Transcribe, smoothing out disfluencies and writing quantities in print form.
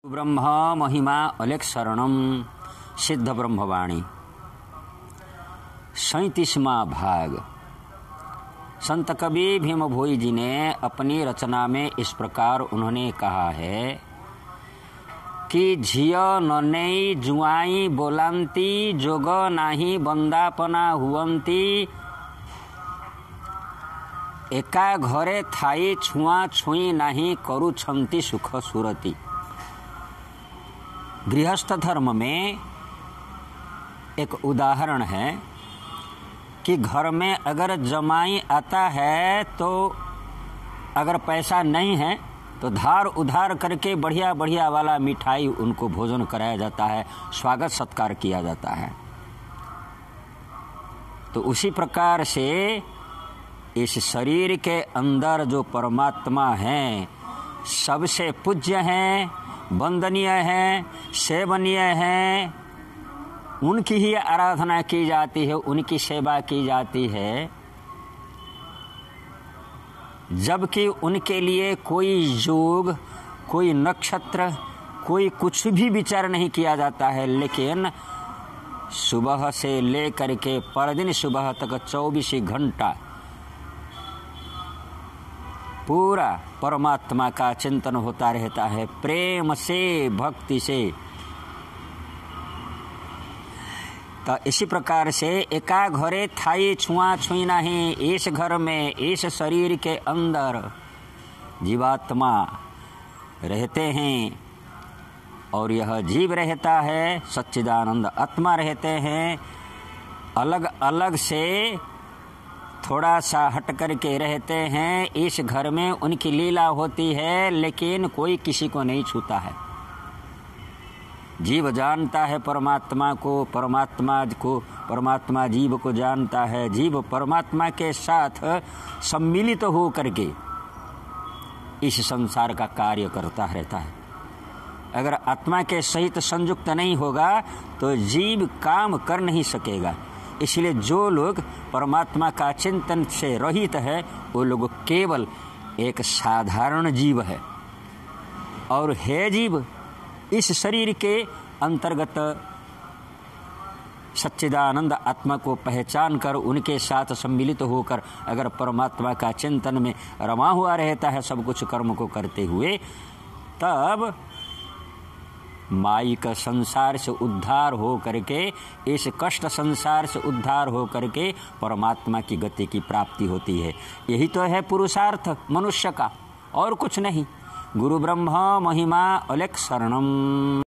ब्रह्म महिमा अलेख शरणम सिद्ध ब्रह्मवाणी 37वां भाग। संत कवि भीम भोई जी ने अपनी रचना में इस प्रकार उन्होंने कहा है कि झियो ननई जुआई बोलांती जोग नाही बंदापना हुवंती एका घरे थाई छुआ छुई नाही करुछंती सुख सुरती। गृहस्थ धर्म में एक उदाहरण है कि घर में अगर जमाई आता है तो अगर पैसा नहीं है तो धार उधार करके बढ़िया बढ़िया वाला मिठाई उनको भोजन कराया जाता है, स्वागत सत्कार किया जाता है। तो उसी प्रकार से इस शरीर के अंदर जो परमात्मा है सबसे पूज्य हैं, वंदनीय है, सेवनीय है, उनकी ही आराधना की जाती है, उनकी सेवा की जाती है। जबकि उनके लिए कोई योग, कोई नक्षत्र, कोई कुछ भी विचार नहीं किया जाता है, लेकिन सुबह से लेकर के परदिन सुबह तक 24 घंटा पूरा परमात्मा का चिंतन होता रहता है, प्रेम से, भक्ति से। तो इसी प्रकार से एका घरे थाई छुआ छुई नहीं, इस घर में इस शरीर के अंदर जीवात्मा रहते हैं और यह जीव रहता है, सच्चिदानंद आत्मा रहते हैं। अलग अलग से थोड़ा सा हट करके रहते हैं। इस घर में उनकी लीला होती है लेकिन कोई किसी को नहीं छूता है। जीव जानता है परमात्मा को, परमात्मा जीव को जानता है। जीव परमात्मा के साथ सम्मिलित हो करके इस संसार का कार्य करता रहता है। अगर आत्मा के सहित संयुक्त नहीं होगा तो जीव काम कर नहीं सकेगा। इसलिए जो लोग परमात्मा का चिंतन से रहित है वो लोग केवल एक साधारण जीव है, और है जीव इस शरीर के अंतर्गत सच्चिदानंद आत्मा को पहचान कर उनके साथ सम्मिलित होकर अगर परमात्मा का चिंतन में रमा हुआ रहता है सब कुछ कर्म को करते हुए, तब माई का संसार से उद्धार हो करके, इस कष्ट संसार से उद्धार हो करके परमात्मा की गति की प्राप्ति होती है। यही तो है पुरुषार्थ मनुष्य का, और कुछ नहीं। गुरु ब्रह्मा महिमा अलेख शरणम।